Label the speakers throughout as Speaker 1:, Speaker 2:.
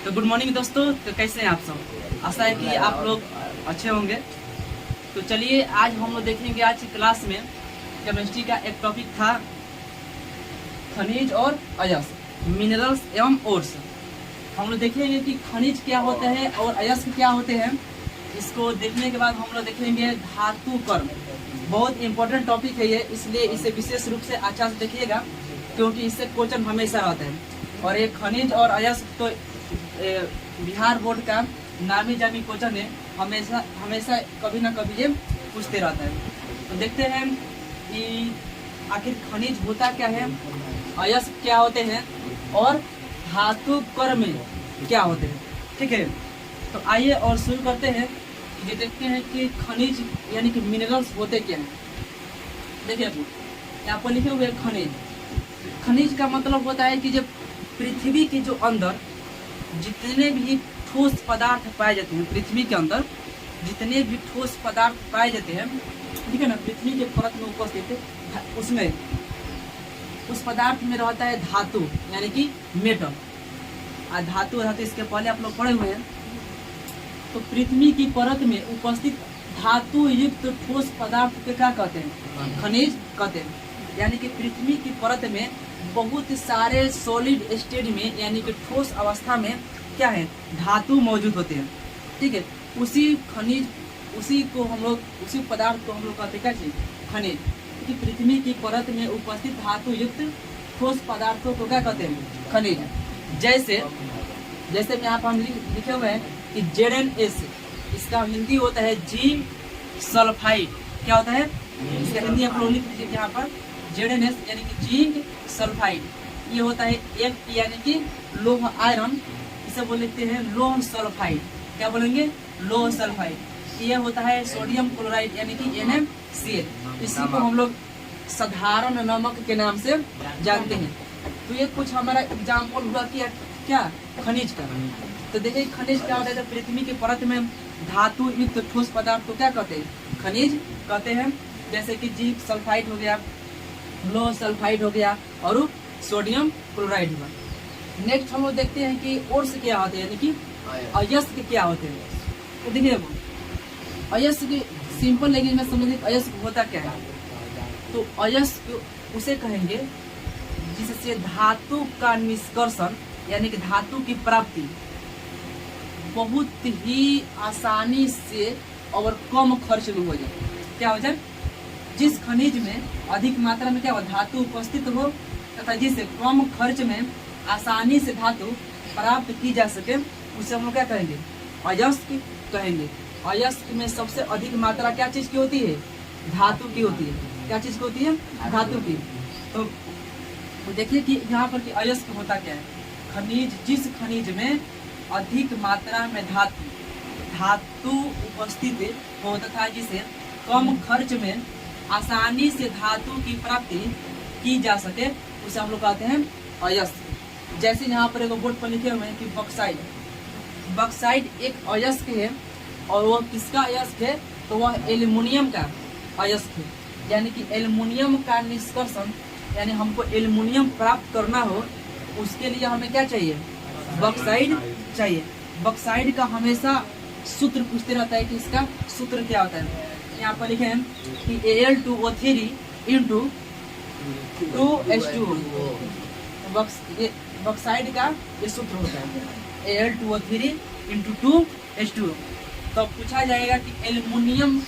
Speaker 1: तो good morning दोस्तों, तो कैसे हैं आप सब। आशा है कि आप लोग अच्छे होंगे। तो चलिए आज हम लोग देखेंगे, आज की क्लास में केमिस्ट्री का एक टॉपिक था खनिज और अयस्क, मिनरल्स एवं ओर्स। हम लोग देखेंगे कि खनिज क्या होते हैं और अयस्क क्या होते हैं। इसको देखने के बाद हम लोग देखेंगे धातु कर्म। बहुत इंपॉर्टेंट टॉपिक है ये, इसलिए इसे विशेष रूप से अच्छा से देखिएगा, क्योंकि इससे क्वेश्चन हमेशा आता है। और ये खनिज और अयस्क तो बिहार बोर्ड का नामी जामी क्वेश्चन है, हमेशा हमेशा कभी ना कभी ये पूछते रहता है। तो देखते हैं कि आखिर खनिज होता क्या है, अयस्क क्या होते हैं और धातु कर्म क्या होते हैं। ठीक है, तो आइए और शुरू करते हैं। ये देखते हैं कि खनिज यानी कि मिनरल्स होते क्या हैं। देखिए यहाँ पर लिखे हुए खनिज। खनिज का मतलब होता है कि जब पृथ्वी के जो अंदर जितने भी ठोस पदार्थ पाए जाते हैं, पृथ्वी के अंदर जितने भी ठोस पदार्थ पाए जाते हैं, ठीक है ना, पृथ्वी के परत में उपस्थित उसमें उस पदार्थ में रहता है धातु यानी कि मेटल। धातु इसके पहले आप लोग पढ़े हुए हैं। तो पृथ्वी की परत में उपस्थित धातु युक्त ठोस पदार्थ को क्या कहते हैं, खनिज कहते हैं। यानी कि पृथ्वी की परत में बहुत सारे सॉलिड स्टेट में यानी कि ठोस अवस्था में क्या है, धातु मौजूद होते हैं। ठीक है, उसी खनिज उसी पदार्थ को हम लोग कहते हैं क्या, खनिज। कि पृथ्वी की परत में उपस्थित धातु युक्त ठोस पदार्थों को क्या कहते हैं, खनिज। जैसे में यहाँ पर हम लिखे हुए हैं कि ZnS, इसका हिंदी होता है जिंक सल्फाइड। क्या होता है इसका हिंदी, आप लोग लिख लीजिए यहाँ पर ZnS यानी कि जिंक सल्फाइड। ये होता है Fe यानी कि लोह आयरन, इसे बोलते हैं लोह सल्फाइड। क्या बोलेंगे, लोह सल्फाइड। ये होता है सोडियम क्लोराइड यानी कि NaCl। इसी को हम लोग साधारण नमक के नाम से जानते हैं। तो ये कुछ हमारा एग्जाम्पल हुआ कि क्या, खनिज का। तो देखिए खनिज क्या होता है, तो पृथ्वी की परत में धातु युक्त ठोस पदार्थ को क्या कहते हैं, खनिज कहते हैं। जैसे कि जिंक सल्फाइड हो गया, लोह सल्फाइड हो गया और सोडियम क्लोराइड हुआ। नेक्स्ट हम लोग देखते हैं कि ओर्स क्या होते हैं यानी कि अयस्क क्या होते हैं। तो देखिए अयस्क सिंपल लैंग्वेज में समझिए अयस्क होता क्या है। तो अयस्क उसे कहेंगे जिससे धातु का निष्कर्षण यानी कि धातु की प्राप्ति बहुत ही आसानी से और कम खर्च में हो जाए। क्या हो जाए, जिस खनिज में अधिक मात्रा में क्या हो, धातु उपस्थित हो तथा जिससे कम खर्च में आसानी से धातु प्राप्त की जा सके, उसे हम लोग क्या कहेंगे, अयस्क कहेंगे। अयस्क में सबसे अधिक मात्रा क्या चीज की होती है, धातु की होती है। क्या चीज की होती है, धातु की। तो देखिए कि यहाँ पर कि अयस्क होता क्या है, खनिज जिस खनिज में अधिक मात्रा में धातु उपस्थित हो तथा जिसे कम खर्च में आसानी से धातु की प्राप्ति की जा सके, उसे हम लोग कहते हैं अयस्क। जैसे यहाँ पर एक बोर्ड पर लिखे हुए हैं कि बॉक्साइड। बॉक्साइड एक अयस्क है, और वह किसका अयस्क है, तो वह एल्युमिनियम का अयस्क है। यानी कि एल्युमिनियम का निष्कर्षण यानी हमको एल्युमिनियम प्राप्त करना हो, उसके लिए हमें क्या चाहिए, बॉक्साइड चाहिए। बॉक्साइड का हमेशा सूत्र पूछते रहता है कि इसका सूत्र क्या होता है। यहाँ पर लिखे हैं कि Al2O3 इंटू 2H2O। बॉक्साइड का ये सूत्र होता है Al2O3 इंटू 2H2O। तो पूछा जाएगा कि एल्युमिनियम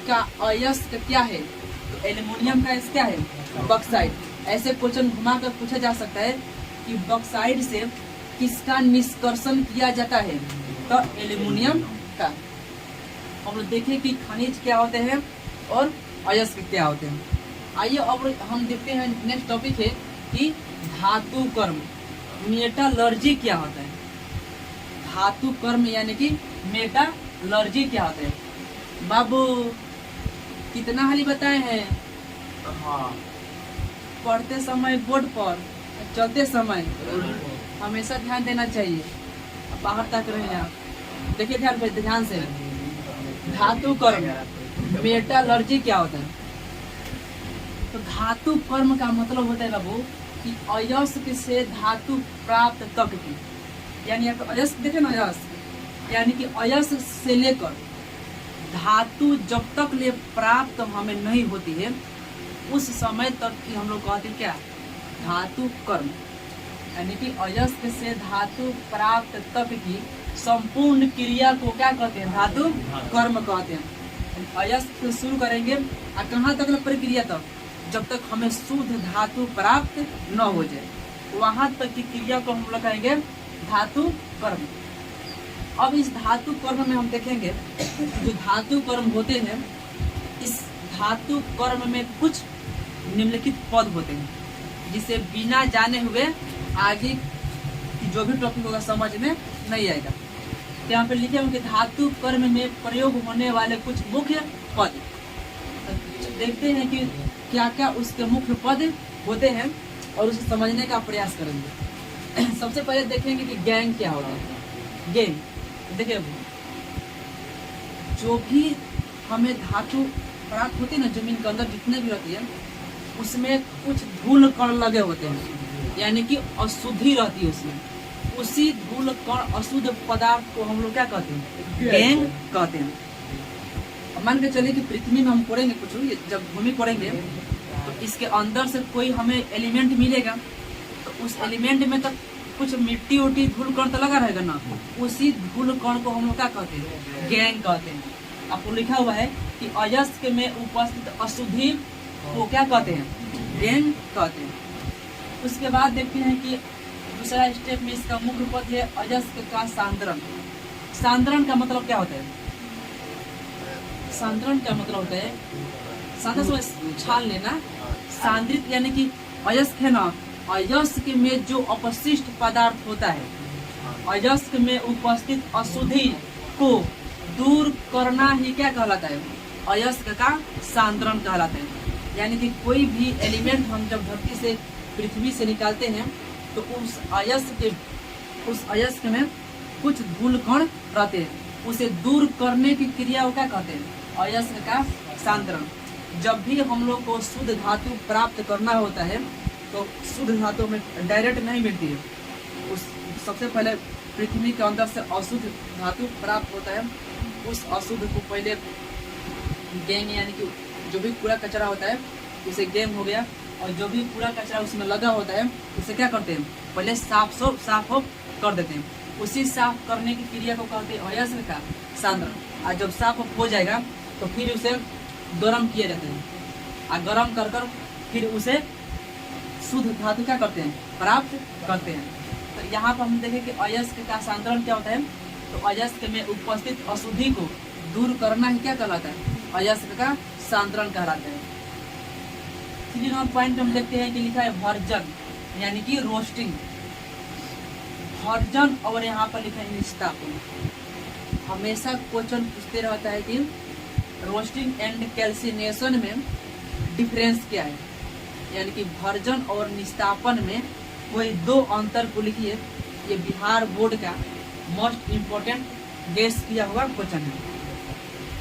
Speaker 1: का अयस्क क्या है, तो एल्युमिनियम का क्या है, बॉक्साइड। ऐसे क्वेश्चन घुमा कर पूछा जा सकता है कि बॉक्साइड से किसका निष्कर्षण किया जाता है, तो एल्युमिनियम का। हम लोग देखें कि खनिज क्या होते हैं और अयस्क क्या होते हैं। आइए अब हम देखते हैं, नेक्स्ट टॉपिक है कि धातु कर्म, मेटालर्जी क्या होता है। धातु कर्म यानी कि मेटालर्जी क्या होता है। बाबू कितना हाली बताए हैं, पढ़ते समय बोर्ड पर, चलते समय हमेशा ध्यान देना चाहिए, बाहर तक रहे आप। देखिए ध्यान से, धातु कर्म मेटालर्जी क्या होता है। तो धातु कर्म का मतलब होता है बाबू कि अयस्क से धातु प्राप्त तक की, यानी अयस्क देखे ना, अयस्क यानी कि अयस्क से लेकर धातु जब तक ले प्राप्त हमें नहीं होती है उस समय तक की हम लोग कहते हैं क्या, धातु कर्म। यानी कि अयस्क से धातु प्राप्त तक की संपूर्ण क्रिया को क्या कहते हैं, धातु कर्म कहते हैं। अयस्क से शुरू करेंगे और कहाँ तक प्रक्रिया तक, जब तक हमें शुद्ध धातु प्राप्त न हो जाए वहां तक की क्रिया को हम लोग कहेंगे धातु कर्म। अब इस धातु कर्म में हम देखेंगे जो धातु कर्म होते हैं, इस धातु कर्म में कुछ निम्नलिखित पद होते हैं जिसे बिना जाने हुए आगे की जो भी टॉपिक होगा समझ में नहीं आएगा। तो यहाँ पे लिखे होंगे धातु कर्म में प्रयोग होने वाले कुछ मुख्य पद। देखते हैं कि क्या क्या उसके मुख्य पद होते हैं और उसे समझने का प्रयास करेंगे। सबसे पहले देखेंगे कि गैंग क्या होता है। गैंग देखिए, जो भी हमें धातु प्राप्त होती है ना, जमीन के अंदर जितने भी रहती है उसमें कुछ धूल कण लगे होते हैं, यानी कि अशुद्धि रहती है उसमें। उसी धूल कण अशुद्ध पदार्थ को हम लोग क्या कहते हैं, गैंग कहते हैं। मान के चलिए कि पृथ्वी में हम कोड़ेंगे कुछ, जब भूमि कोड़ेंगे तो इसके अंदर से कोई हमें एलिमेंट मिलेगा, तो उस एलिमेंट में तो कुछ मिट्टी उट्टी धूल कण तो लगा रहेगा ना, उसी धूल कण को हम लोग क्या कहते हैं, गैंग कहते हैं। आपको लिखा हुआ है कि अयस्क में उपस्थित अशुद्धि को क्या कहते हैं, गैंग कहते हैं। उसके बाद देखते हैं कि दूसरा स्टेप में इसका मुख्य पद है अयस्क का सांद्रण। सांद्रण का मतलब क्या होता है, सांद्रण क्या मतलब होता है, सांद्रण से छान लेना। सांद्रित यानी कि अयस्क है ना, अयस्क में जो अपशिष्ट पदार्थ होता है, अयस्क में उपस्थित अशुद्धि को दूर करना ही क्या कहलाता है, अयस्क का सांद्रण कहलाता है। यानी कि कोई भी एलिमेंट हम जब धरती से पृथ्वी से निकालते हैं तो उस अयस्क में कुछ धूल कण रहते हैं, उसे दूर करने की क्रिया को क्या कहते हैं, अयस्क का सांद्रण। जब भी हम लोग को शुद्ध धातु प्राप्त करना होता है तो शुद्ध धातु में डायरेक्ट नहीं मिलती है, उस सबसे पहले पृथ्वी के अंदर से अशुद्ध धातु प्राप्त होता है। उस अशुद्ध को पहले गैंग यानी कि जो भी कूड़ा कचरा होता है उसे गैंग हो गया, और जो भी कूड़ा कचरा उसमें लगा होता है उसे क्या करते हैं, पहले साफ कर देते हैं। उसी साफ करने की क्रिया को कहते हैं अयस्क का सांद्रण। और जब साफ हो जाएगा तो फिर उसे गर्म किया जाता है, और गर्म कर कर फिर उसे शुद्ध धातु क्या करते हैं, प्राप्त करते हैं। तो यहाँ पर हम देखें कि अयस्क का सांद्रण क्या होता है, तो अयस्क में उपस्थित अशुद्धि को दूर करना ही क्या कहलाता है, अयस्क का सांद्रण कहलाता है। 3 नंबर पॉइंट हम देखते हैं कि लिखा है भर्जन, यानी कि रोस्टिंग। भर्जन और यहाँ पर लिखा है निस्तापन। हमेशा क्वेश्चन पूछते रहता है कि रोस्टिंग एंड कैल्सिनेशन में डिफरेंस क्या है, यानी कि भर्जन और निस्तापन में कोई 2 अंतर को लिखिए। ये बिहार बोर्ड का मोस्ट इम्पोर्टेंट गेस किया हुआ क्वेश्चन है,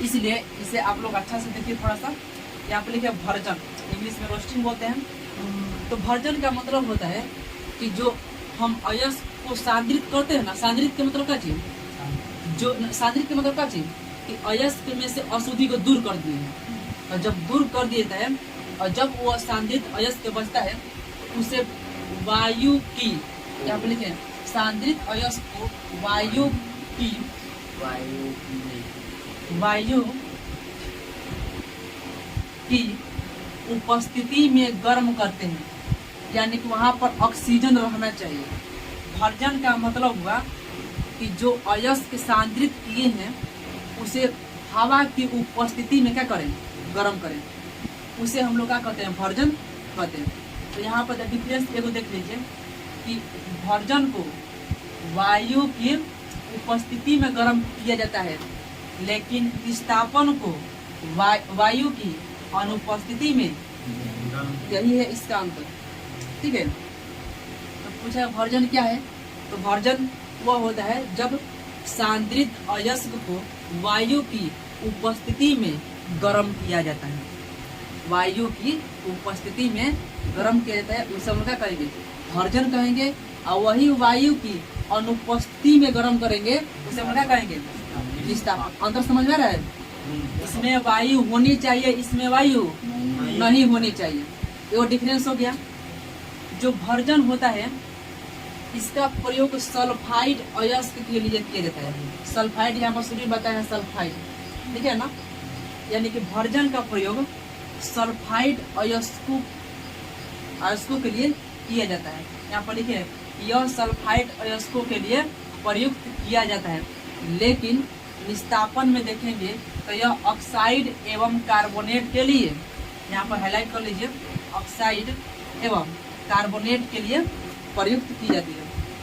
Speaker 1: इसलिए इसे आप लोग अच्छा से देखिए थोड़ा सा। यहाँ पे लिखे भर्जन, इंग्लिश में रोस्टिंग बोलते हैं। तो भर्जन का मतलब होता है कि जो हम अयस्क को सांद्रित करते हैं ना, सांद्रित के मतलब क्या चीज, जो सांद्रित के मतलब क्या चीज कि अयस्क में से अशुद्धि को दूर कर दिए हैं, और जब दूर कर दिया है और जब वो सांद्रित अयस्क बचता है उसे वायु की, यहाँ पे लिखे सांद्रित अयस्क को वायु की उपस्थिति में गर्म करते हैं, यानी कि वहाँ पर ऑक्सीजन रहना चाहिए। भर्जन का मतलब हुआ कि जो अयस्क सांद्रित किए हैं उसे हवा की उपस्थिति में क्या करें, गर्म करें, उसे हम लोग क्या कहते हैं, भर्जन कहते हैं। तो यहाँ पर डिफरेंस एगो देख लीजिए कि भर्जन को वायु की उपस्थिति में गर्म किया जाता है, लेकिन निस्तापन को वायु की अनुपस्थिति में, यही है इसका अंतर। ठीक है, तो पूछा भर्जन क्या है, तो भर्जन वह होता है जब सांद्रित अयस्क को वायु की उपस्थिति में गर्म किया जाता है। वायु की उपस्थिति में गर्म किया जाता है उसे हम क्या कहेंगे, भर्जन कहेंगे। और वही वायु की अनुपस्थिति में गर्म करेंगे उसे हम क्या कहेंगे, निस्तापन। अंतर समझ में आ रहा है? इसमें वायु होनी चाहिए, इसमें वायु नहीं होनी चाहिए, ये डिफरेंस हो गया। जो भर्जन होता है इसका प्रयोग सल्फाइड अयस्क के लिए किया जाता है। सल्फाइड यहाँ पर शुरू बताया है, सल्फाइड, ठीक है ना। यानी कि भर्जन का प्रयोग सल्फाइड अयस्कों के लिए किया जाता है। यहाँ पर लिखे यह सल्फाइड अयस्कों के लिए प्रयुक्त किया जाता है। लेकिन निस्तापन में देखेंगे तो यह ऑक्साइड एवं कार्बोनेट के लिए, यहाँ पर हाईलाइट कर लीजिए, ऑक्साइड एवं कार्बोनेट के लिए प्रयुक्त की जाती है।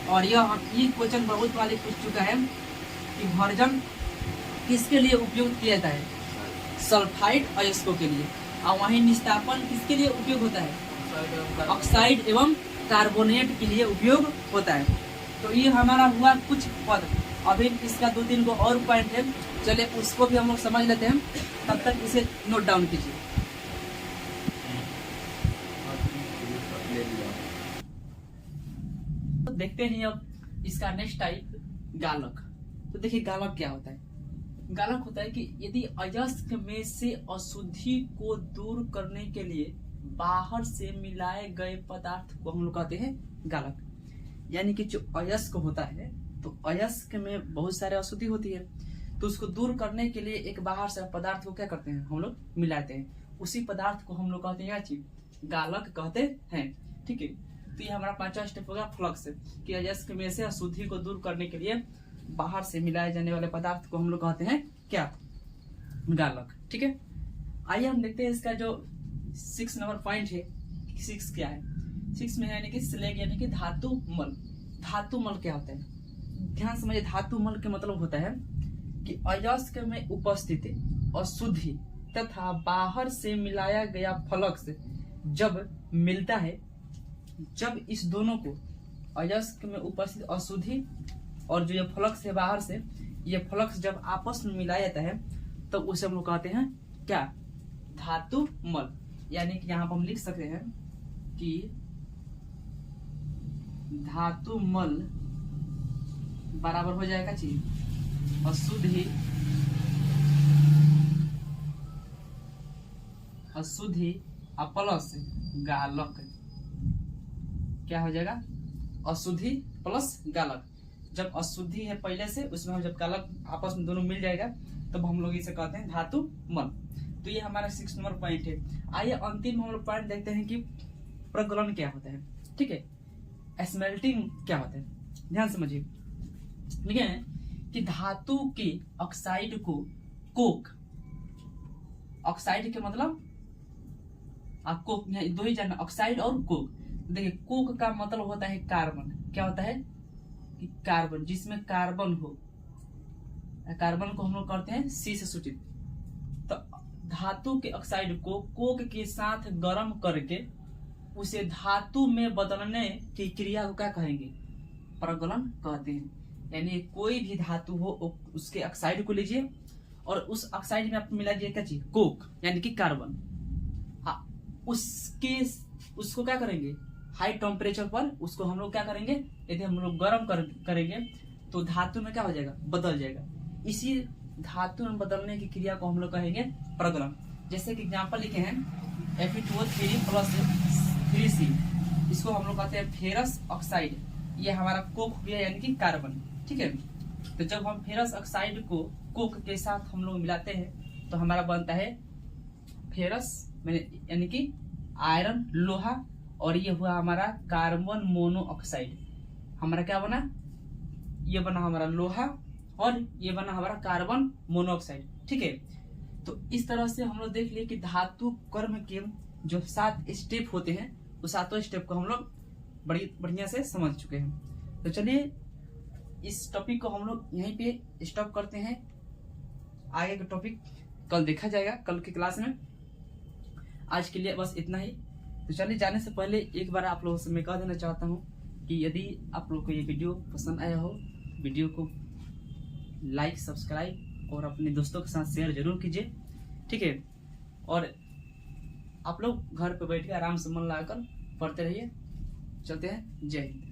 Speaker 1: और यह क्वेश्चन बहुत वाले पूछ चुका है कि भर्जन किसके लिए उपयोग किया जाता है, सल्फाइड अयस्कों के लिए। और वहीं निस्तापन किसके लिए उपयोग होता है, ऑक्साइड एवं कार्बोनेट के लिए उपयोग होता है। तो ये हमारा हुआ कुछ पद। अभी इसका 2-3 को और पॉइंट है, चलिए उसको भी हम लोग समझ लेते हैं, तब तक इसे नोट डाउन कीजिए। तो देखते हैं अब इसका नेक्स्ट टाइप गालक। तो देखिए गालक क्या होता है। गालक होता है कि यदि अयस्क में से अशुद्धि को दूर करने के लिए बाहर से मिलाए गए पदार्थ को हम लोग कहते हैं गालक। यानी कि जो अयस्क होता है, तो अयस्क में बहुत सारे अशुद्धि होती है, तो उसको दूर करने के लिए एक बाहर से पदार्थ को क्या करते हैं, हम लोग मिलाते हैं। उसी पदार्थ को हम लोग कहते हैं गालक कहते हैं, ठीक है। तो ये हमारा 5वां स्टेप होगा फ्लक्स, कि अयस्क में से अशुद्धि को दूर करने के लिए बाहर से मिलाए जाने वाले पदार्थ को हम लोग कहते हैं क्या, गालक, ठीक है। आइए हम देखते हैं इसका जो 6 नंबर पॉइंट है, 6 क्या है। 6 में है यानी कि स्लैग, यानी कि धातु मल। धातु मल क्या होता है, ध्यान समझिए। धातु मल के मतलब होता है कि अयस्क में उपस्थित अशुद्धि तथा बाहर से मिलाया गया फ्लक्स जब मिलता है, जब इस दोनों को, अयस्क में उपस्थित अशुद्धि और जो ये फ्लक्स है बाहर से, ये फ्लक्स जब आपस में मिलाया जाता है तो उसे हम लोग कहते हैं क्या, धातु मल। यानी कि यहाँ पर हम लिख सकते हैं कि धातु मल बराबर हो जाएगा चीज अशुद्धि प्लस गालक। क्या हो जाएगा, अशुद्धि प्लस गालक। जब अशुद्धि है पहले से, उसमें हम जब गालक आपस में दोनों मिल जाएगा तब हम लोग इसे कहते हैं धातु मल। तो ये हमारा 6 नंबर पॉइंट है। आइए अंतिम हम लोग पॉइंट देखते हैं कि प्रगलन क्या होता है, ठीक है। स्मेल्टिंग क्या होता है, ध्यान समझिए। ठीक है कि धातु के ऑक्साइड को कोक, ऑक्साइड के मतलब आपको दो ही जानना, ऑक्साइड और कोक। देखिए कोक का मतलब होता है कार्बन। क्या होता है कि कार्बन, जिसमें कार्बन हो, कार्बन को हम लोग करते हैं C से सूचित। तो धातु के ऑक्साइड को कोक के साथ गर्म करके उसे धातु में बदलने की क्रिया को क्या कहेंगे, प्रगलन कहते हैं। यानी कोई भी धातु हो उसके ऑक्साइड को लीजिए और उस ऑक्साइड में आप मिला दिए क्या चीज, कोक यानी कि कार्बन। हाँ, उसको क्या करेंगे, हाई टेम्परेचर पर उसको हम लोग क्या करेंगे, यदि हम लोग गर्म करेंगे तो धातु में क्या हो जाएगा, बदल जाएगा। इसी धातु में बदलने की क्रिया को हम लोग कहेंगे प्रगलन। जैसे कि एग्जाम्पल लिखे हैं Fe2O3 प्लस 3C, इसको हम लोग कहते हैं फेरस ऑक्साइड। ये हमारा कोक हो गया यानी कि कार्बन, ठीक है। तो जब हम फेरस ऑक्साइड को कोक के साथ हम लोग मिलाते हैं तो हमारा बनता है फेरस यानी कि आयरन, लोहा, और ये हुआ हमारा कार्बन मोनोऑक्साइड। हमारा क्या बना, ये बना हमारा लोहा और ये बना हमारा कार्बन मोनोऑक्साइड, ठीक है। तो इस तरह से हम लोग देख लिए कि धातु कर्म के जो 7 स्टेप होते हैं, उस 7 स्टेप को हम लोग बड़ी बढ़िया से समझ चुके हैं। तो चलिए इस टॉपिक को हम लोग यहीं पे स्टॉप करते हैं। आगे का टॉपिक कल देखा जाएगा, कल की क्लास में। आज के लिए बस इतना ही। तो चलिए जाने से पहले एक बार आप लोगों से मैं कह देना चाहता हूँ कि यदि आप लोग को ये वीडियो पसंद आया हो, वीडियो को लाइक, सब्सक्राइब और अपने दोस्तों के साथ शेयर जरूर कीजिए, ठीक है। और आप लोग घर पे बैठ के आराम से मन लगाकर पढ़ते रहिए। चलते हैं, जय हिंद।